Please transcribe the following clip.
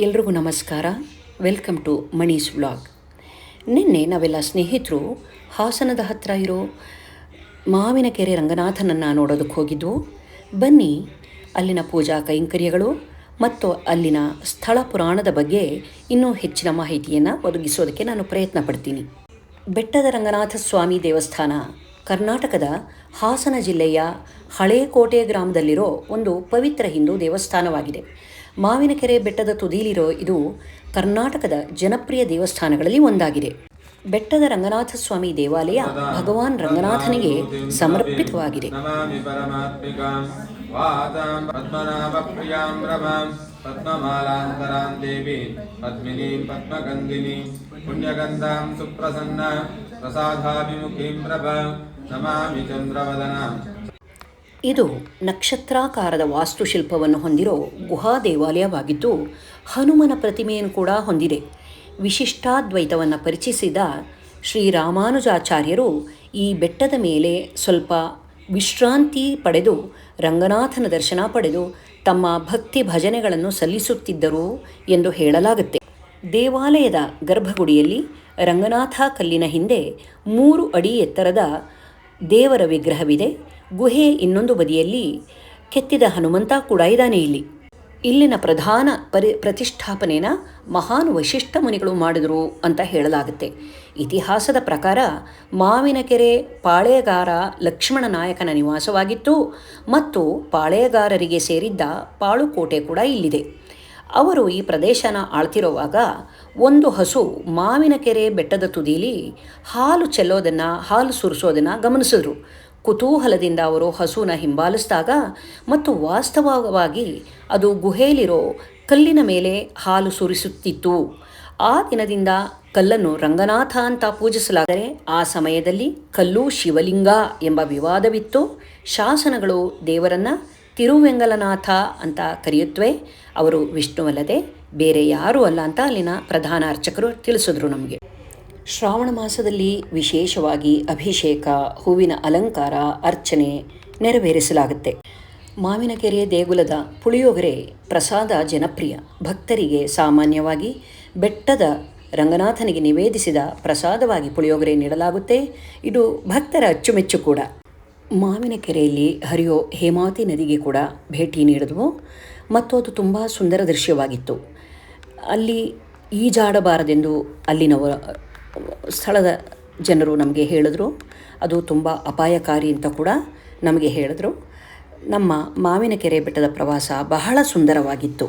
ಎಲ್ರಿಗೂ ನಮಸ್ಕಾರ. Welcome to Mani's vlog. ನಿನ್ನೆ ನಾವೆಲ್ಲ ಸ್ನೇಹಿತರು ಹಾಸನದ ಹತ್ತಿರ ಇರೋ ಮಾವಿನಕೆರೆ ರಂಗನಾಥನನ್ನು ನೋಡೋದಕ್ಕೆ ಹೋಗಿದ್ವು. ಬನ್ನಿ ಅಲ್ಲಿನ ಪೂಜಾ ಕೈಂಕರ್ಯಗಳು ಮತ್ತು ಅಲ್ಲಿನ ಸ್ಥಳ ಪುರಾಣದ ಬಗ್ಗೆ ಇನ್ನೂ ಹೆಚ್ಚಿನ ಮಾಹಿತಿಯನ್ನು ಒದಗಿಸೋದಕ್ಕೆ ನಾನು ಪ್ರಯತ್ನ ಪಡ್ತೀನಿ. ಬೆಟ್ಟದ ರಂಗನಾಥ ಸ್ವಾಮಿ ದೇವಸ್ಥಾನ ಕರ್ನಾಟಕದ ಹಾಸನ ಜಿಲ್ಲೆಯ ಹಳೇಕೋಟೆ ಗ್ರಾಮದಲ್ಲಿರೋ ಒಂದು ಪವಿತ್ರ ಹಿಂದೂ ದೇವಸ್ಥಾನವಾಗಿದೆ. ಮಾವಿನಕೆರೆ ಬೆಟ್ಟದ ತುದಿಲಿರೋ ಇದು ಕರ್ನಾಟಕದ ಜನಪ್ರಿಯ ದೇವಸ್ಥಾನಗಳಲ್ಲಿ ಒಂದಾಗಿದೆ. ಬೆಟ್ಟದ ರಂಗನಾಥ ಸ್ವಾಮಿ ದೇವಾಲಯ ಭಗವಾನ್ ರಂಗನಾಥನಿಗೆ ಸಮರ್ಪಿತವಾಗಿದೆ. ಇದು ನಕ್ಷತ್ರಾಕಾರದ ವಾಸ್ತುಶಿಲ್ಪವನ್ನು ಹೊಂದಿರೋ ಗುಹಾ ದೇವಾಲಯವಾಗಿದ್ದು ಹನುಮನ ಪ್ರತಿಮೆಯನ್ನು ಕೂಡ ಹೊಂದಿದೆ. ವಿಶಿಷ್ಟಾದ್ವೈತವನ್ನು ಪರಿಚಯಿಸಿದ ಶ್ರೀರಾಮಾನುಜಾಚಾರ್ಯರು ಈ ಬೆಟ್ಟದ ಮೇಲೆ ಸ್ವಲ್ಪ ವಿಶ್ರಾಂತಿ ಪಡೆದು ರಂಗನಾಥನ ದರ್ಶನ ಪಡೆದು ತಮ್ಮ ಭಕ್ತಿ ಭಜನೆಗಳನ್ನು ಸಲ್ಲಿಸುತ್ತಿದ್ದರು ಎಂದು ಹೇಳಲಾಗುತ್ತೆ. ದೇವಾಲಯದ ಗರ್ಭಗುಡಿಯಲ್ಲಿ ರಂಗನಾಥ ಕಲ್ಲಿನ ಹಿಂದೆ 3 ಅಡಿ ಎತ್ತರದ ದೇವರ ವಿಗ್ರಹವಿದೆ. ಗುಹೆ ಇನ್ನೊಂದು ಬದಿಯಲ್ಲಿ ಕೆತ್ತಿದ ಹನುಮಂತ ಕೂಡ ಇದ್ದಾನೆ. ಇಲ್ಲಿನ ಪ್ರಧಾನ ಪ್ರತಿಷ್ಠಾಪನೆನ ಮಹಾನ್ ವಶಿಷ್ಠ ಮುನಿಗಳು ಮಾಡಿದರು ಅಂತ ಹೇಳಲಾಗುತ್ತೆ. ಇತಿಹಾಸದ ಪ್ರಕಾರ ಮಾವಿನಕೆರೆ ಪಾಳೆಗಾರ ಲಕ್ಷ್ಮಣ ನಾಯಕನ ನಿವಾಸವಾಗಿತ್ತು ಮತ್ತು ಪಾಳೆಗಾರರಿಗೆ ಸೇರಿದ್ದ ಪಾಳುಕೋಟೆ ಕೂಡ ಇಲ್ಲಿದೆ. ಅವರು ಈ ಪ್ರದೇಶನ ಆಳ್ತಿರುವಾಗ ಒಂದು ಹಸು ಮಾವಿನಕೆರೆ ಬೆಟ್ಟದ ತುದಿಲಿ ಹಾಲು ಸುರಿಸೋದನ್ನು ಗಮನಿಸಿದ್ರು. ಕುತೂಹಲದಿಂದ ಅವರು ಹಸುನ ಹಿಂಬಾಲಿಸಿದಾಗ ಮತ್ತು ವಾಸ್ತವವಾಗಿ ಅದು ಗುಹೆಯಲ್ಲಿರೋ ಕಲ್ಲಿನ ಮೇಲೆ ಹಾಲು ಸುರಿಸುತ್ತಿತ್ತು. ಆ ದಿನದಿಂದ ಕಲ್ಲನ್ನು ರಂಗನಾಥ ಅಂತ ಪೂಜಿಸಲಾದರೆ ಆ ಸಮಯದಲ್ಲಿ ಕಲ್ಲು ಶಿವಲಿಂಗ ಎಂಬ ವಿವಾದವಿತ್ತು. ಶಾಸನಗಳು ದೇವರನ್ನು ತಿರುವೆಂಗಲನಾಥ ಅಂತ ಕರೆಯುತ್ತವೆ. ಅವರು ವಿಷ್ಣುವಲ್ಲದೆ ಬೇರೆ ಯಾರೂ ಅಲ್ಲ ಅಂತ ಅಲ್ಲಿನ ಪ್ರಧಾನ ಅರ್ಚಕರು ತಿಳಿಸಿದ್ರು ನಮಗೆ. ಶ್ರಾವಣ ಮಾಸದಲ್ಲಿ ವಿಶೇಷವಾಗಿ ಅಭಿಷೇಕ, ಹೂವಿನ ಅಲಂಕಾರ, ಅರ್ಚನೆ ನೆರವೇರಿಸಲಾಗುತ್ತೆ. ಮಾವಿನಕೆರೆ ದೇಗುಲದ ಪುಳಿಯೋಗರೆ ಪ್ರಸಾದ ಜನಪ್ರಿಯ. ಭಕ್ತರಿಗೆ ಸಾಮಾನ್ಯವಾಗಿ ಬೆಟ್ಟದ ರಂಗನಾಥನಿಗೆ ನಿವೇದಿಸಿದ ಪ್ರಸಾದವಾಗಿ ಪುಳಿಯೋಗರೆ ನೀಡಲಾಗುತ್ತೆ. ಇದು ಭಕ್ತರ ಅಚ್ಚುಮೆಚ್ಚು ಕೂಡ. ಮಾವಿನಕೆರೆಯಲ್ಲಿ ಹರಿಯೋ ಹೇಮಾವತಿ ನದಿಗೆ ಕೂಡ ಭೇಟಿ ನೀಡಿದ್ವು ಮತ್ತು ಅದು ತುಂಬ ಸುಂದರ ದೃಶ್ಯವಾಗಿತ್ತು. ಅಲ್ಲಿ ಈಜಾಡಬಾರದೆಂದು ಅಲ್ಲಿನ ಸ್ಥಳದ ಜನರು ನಮಗೆ ಹೇಳಿದ್ರು. ಅದು ತುಂಬ ಅಪಾಯಕಾರಿ ಅಂತ ಕೂಡ ನಮಗೆ ಹೇಳಿದ್ರು. ನಮ್ಮ ಮಾವಿನಕೆರೆ ಬೆಟ್ಟದ ಪ್ರವಾಸ ಬಹಳ ಸುಂದರವಾಗಿತ್ತು.